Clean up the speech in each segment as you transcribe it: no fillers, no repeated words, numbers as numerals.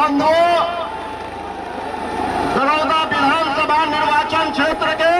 बंधुओं, बड़ौदा विधानसभा निर्वाचन क्षेत्र के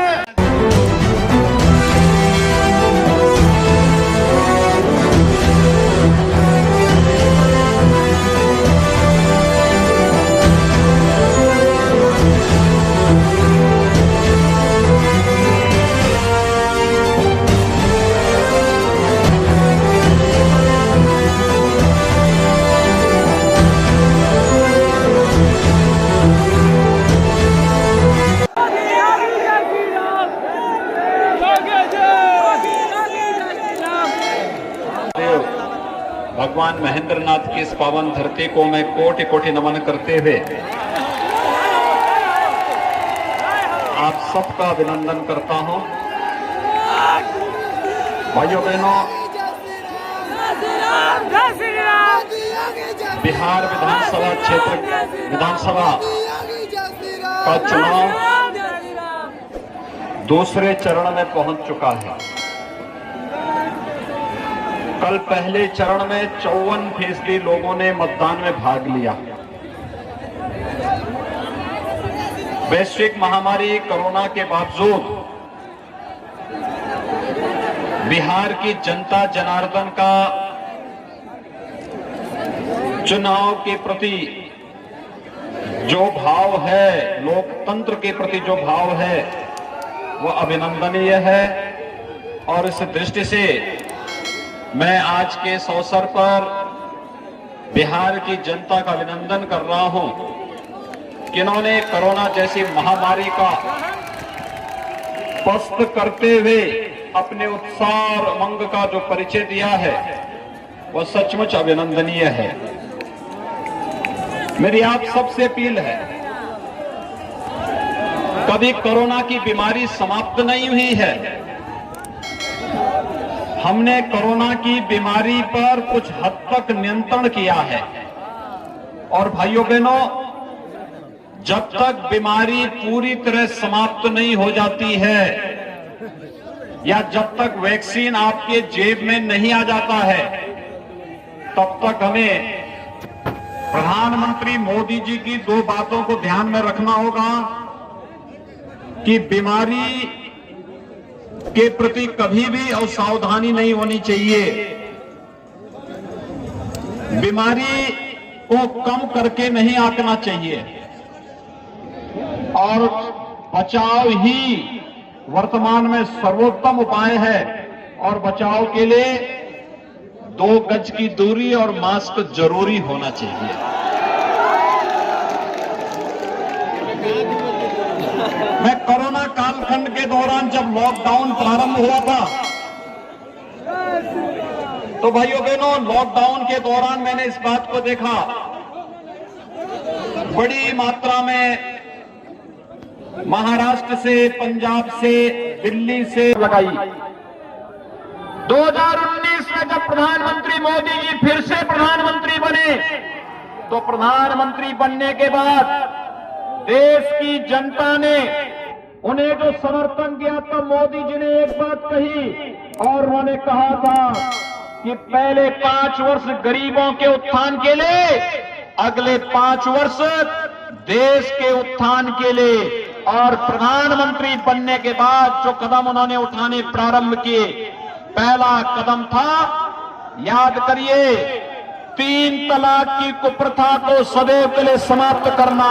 भगवान महेंद्रनाथ की इस पावन धरती को मैं कोटि कोटि नमन करते हुए आप सबका अभिनंदन करता हूं। भाइयों बहनों, बिहार विधानसभा क्षेत्र विधानसभा का चुनाव दूसरे चरण में पहुंच चुका है। कल पहले चरण में 54% लोगों ने मतदान में भाग लिया। वैश्विक महामारी कोरोना के बावजूद बिहार की जनता जनार्दन का चुनाव के प्रति जो भाव है, लोकतंत्र के प्रति जो भाव है, वो अभिनंदनीय है। और इस दृष्टि से मैं आज के इस अवसर पर बिहार की जनता का अभिनंदन कर रहा हूं कि इन्होंने कोरोना जैसी महामारी का पस्त करते हुए अपने उत्साह और उमंग का जो परिचय दिया है, वह सचमुच अभिनंदनीय है। मेरी आप सबसे अपील है, कभी कोरोना की बीमारी समाप्त नहीं हुई है। हमने कोरोना की बीमारी पर कुछ हद तक नियंत्रण किया है। और भाइयों बहनों, जब तक बीमारी पूरी तरह समाप्त नहीं हो जाती है या जब तक वैक्सीन आपके जेब में नहीं आ जाता है, तब तक हमें प्रधानमंत्री मोदी जी की दो बातों को ध्यान में रखना होगा कि बीमारी के प्रति कभी भी असावधानी नहीं होनी चाहिए। बीमारी को कम करके नहीं आंकना चाहिए और बचाव ही वर्तमान में सर्वोत्तम उपाय है। और बचाव के लिए 2 गज की दूरी और मास्क जरूरी होना चाहिए। मैं कोरोना कालखंड के दौरान जब लॉकडाउन प्रारंभ हुआ था, तो भाइयों बहनों, लॉकडाउन के दौरान मैंने इस बात को देखा, बड़ी मात्रा में महाराष्ट्र से, पंजाब से, दिल्ली से लगाई। 2019 में जब प्रधानमंत्री मोदी जी फिर से प्रधानमंत्री बने, तो प्रधानमंत्री बनने के बाद देश की जनता ने उन्हें जो समर्थन दिया, तो मोदी जी ने एक बात कही और उन्होंने कहा था कि पहले 5 वर्ष गरीबों के उत्थान के लिए, अगले 5 वर्ष देश के उत्थान के लिए। और प्रधानमंत्री बनने के बाद जो कदम उन्होंने उठाने प्रारंभ किए, पहला कदम था, याद करिए, 3 तलाक की कुप्रथा को सदैव के लिए समाप्त करना।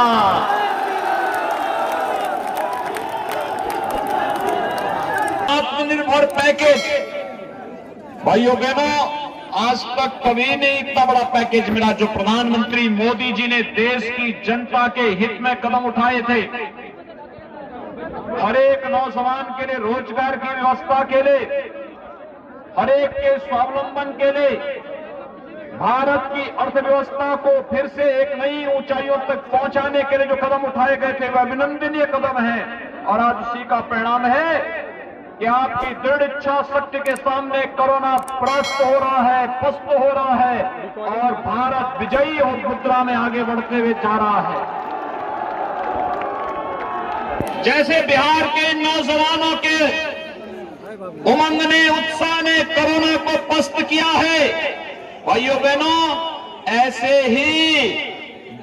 आत्मनिर्भर पैकेज, भाइयों बहनों, आज तक कभी नहीं इतना बड़ा पैकेज मिला जो प्रधानमंत्री मोदी जी ने देश की जनता के हित में कदम उठाए थे। हर एक नौजवान के लिए रोजगार की व्यवस्था के लिए, हर एक के स्वावलंबन के लिए, भारत की अर्थव्यवस्था को फिर से एक नई ऊंचाइयों तक पहुंचाने के लिए जो कदम उठाए गए थे, वह अभिनंदनीय कदम है। और आज उसी का परिणाम है कि आपकी दृढ़ इच्छा शक्ति के सामने कोरोना परास्त हो रहा है, पस्त हो रहा है और भारत विजयी और मुद्रा में आगे बढ़ते हुए जा रहा है। जैसे बिहार के नौजवानों के उमंग ने, उत्साह ने कोरोना को पस्त किया है, भाइयों बहनों, ऐसे ही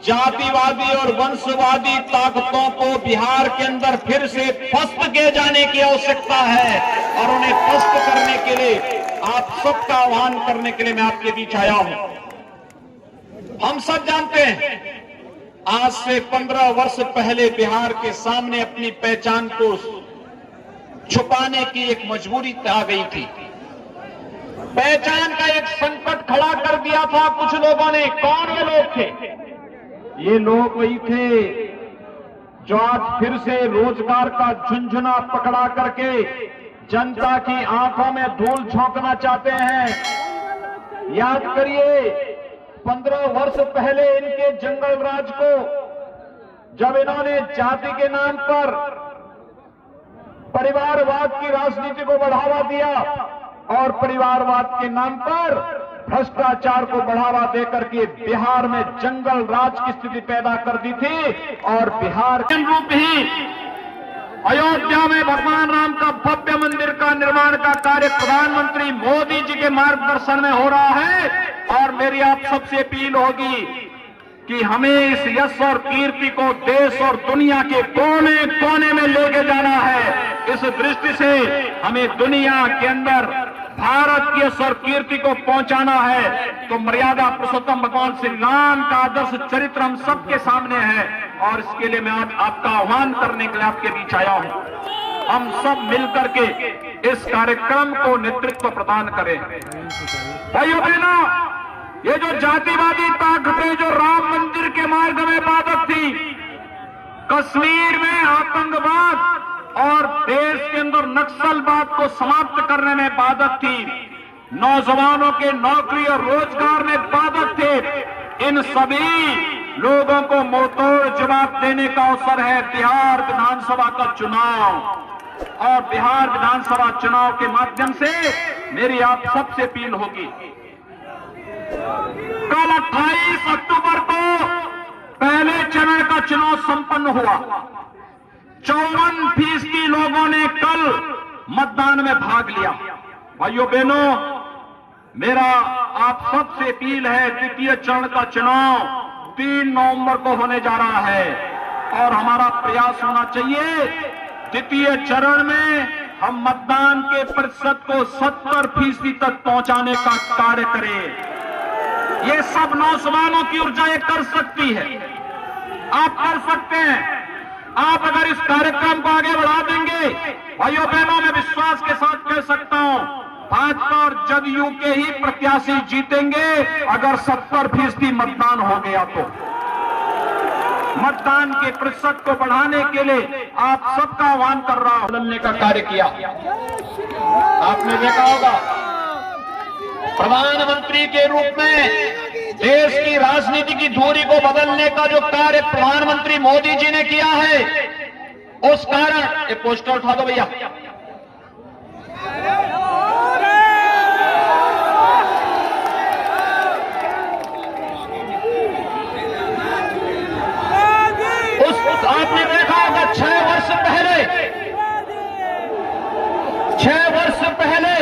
जातिवादी और वंशवादी ताकतों को बिहार के अंदर फिर से पस्त किए जाने की आवश्यकता है और उन्हें पस्त करने के लिए आप सबका आह्वान करने के लिए मैं आपके बीच आया हूं। हम सब जानते हैं आज से 15 वर्ष पहले बिहार के सामने अपनी पहचान को छुपाने की एक मजबूरी आ गई थी। पहचान का एक संकट खड़ा कर दिया था कुछ लोगों ने। कौन ये लोग थे? ये लोग वही थे जो आज फिर से रोजगार का झुंझुना पकड़ा करके जनता की आंखों में धूल झोंकना चाहते हैं। याद करिए 15 वर्ष पहले इनके जंगल राज को जब इन्होंने जाति के नाम पर परिवारवाद की राजनीति को बढ़ावा दिया और परिवारवाद के नाम पर भ्रष्टाचार को बढ़ावा देकर के बिहार में जंगल राज की स्थिति पैदा कर दी थी और बिहार के रूप ही अयोध्या में भगवान राम का भव्य मंदिर का निर्माण का कार्य प्रधानमंत्री मोदी जी के मार्गदर्शन में हो रहा है। और मेरी आप सबसे अपील होगी कि हमें इस यश और कीर्ति को देश और दुनिया के कोने कोने में लेके जाना है। इस दृष्टि से हमें दुनिया के अंदर भारत की यश और कीर्ति को पहुंचाना है। तो मर्यादा पुरुषोत्तम भगवान श्री राम का आदर्श चरित्र हम सबके सामने है और इसके लिए मैं आज आपका आह्वान करने के लिए आपके बीच आया हूं। हम सब मिलकर के इस कार्यक्रम को नेतृत्व प्रदान करें। भाइयों बहनों, ये जो जातिवादी ताकतें जो राम मंदिर के मार्ग में बाधक थी, कश्मीर में आतंकवाद और देश के अंदर नक्सलवाद को समाप्त करने में बाधक थी, नौजवानों के नौकरी और रोजगार में बाधक थे, इन सभी लोगों को मुंहतोड़ जवाब देने का अवसर है बिहार विधानसभा का चुनाव। और बिहार विधानसभा चुनाव के माध्यम से मेरी आप सबसे अपील होगी, कल 28 अक्टूबर को पहले चरण का चुनाव संपन्न हुआ। 54% लोगों ने कल मतदान में भाग लिया। भाइयों बहनों, मेरा आप सबसे अपील है, द्वितीय चरण का चुनाव 3 नवंबर को होने जा रहा है और हमारा प्रयास होना चाहिए द्वितीय चरण में हम मतदान के प्रतिशत को 70% तक पहुंचाने का कार्य करें। ये सब नौजवानों की ऊर्जा ये कर सकती है, आप कर सकते हैं। आप अगर इस कार्यक्रम को आगे बढ़ा देंगे, भाइयों बहनों, मैं विश्वास के साथ कह सकता हूं भाजपा और जदयू के ही प्रत्याशी जीतेंगे अगर 70% मतदान हो गया तो। मतदान के प्रतिशत को बढ़ाने के लिए आप सबका आह्वान कर रहा हूं। बदलने का कार्य किया आपने देखा होगा, प्रधानमंत्री के रूप में देश की राजनीति की धुरी को बदलने का जो कार्य प्रधानमंत्री मोदी जी ने किया है, उस कारण एक पोस्टर उठा दो भैया। आपने देखा होगा 6 वर्ष पहले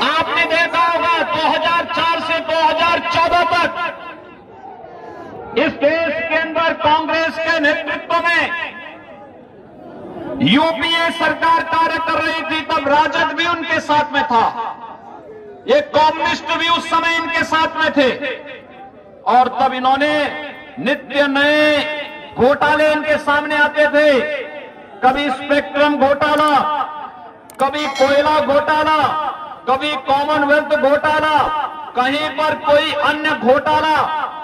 आपने देखा होगा 2004 से 2014 तक इस देश के अंदर कांग्रेस के नेतृत्व में यूपीए सरकार कार्य कर रही थी, तब राजद भी उनके साथ में था, ये कम्युनिस्ट भी उस समय इनके साथ में थे और तब इन्होंने नित्य नए घोटाले इनके सामने आते थे। कभी स्पेक्ट्रम घोटाला, कभी कोयला घोटाला, कभी कॉमनवेल्थ घोटाला, कहीं पर कोई अन्य घोटाला,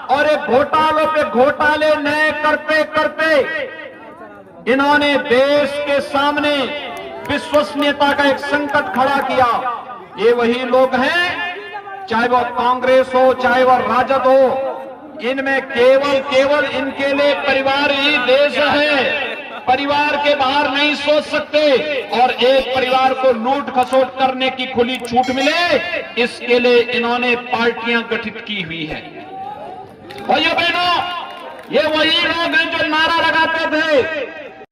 और ये घोटालों पे घोटाले नए करते करते इन्होंने देश के सामने विश्वसनीयता का एक संकट खड़ा किया। ये वही लोग हैं, चाहे वो कांग्रेस हो चाहे वो राजद हो, इनमें केवल इनके लिए परिवार ही देश है, परिवार के बाहर नहीं सोच सकते और एक परिवार को लूट खसोट करने की खुली छूट मिले, इसके लिए इन्होंने पार्टियां गठित की हुई है। भाइयों बहनों, ये वही लोग हैं जो नारा लगाते थे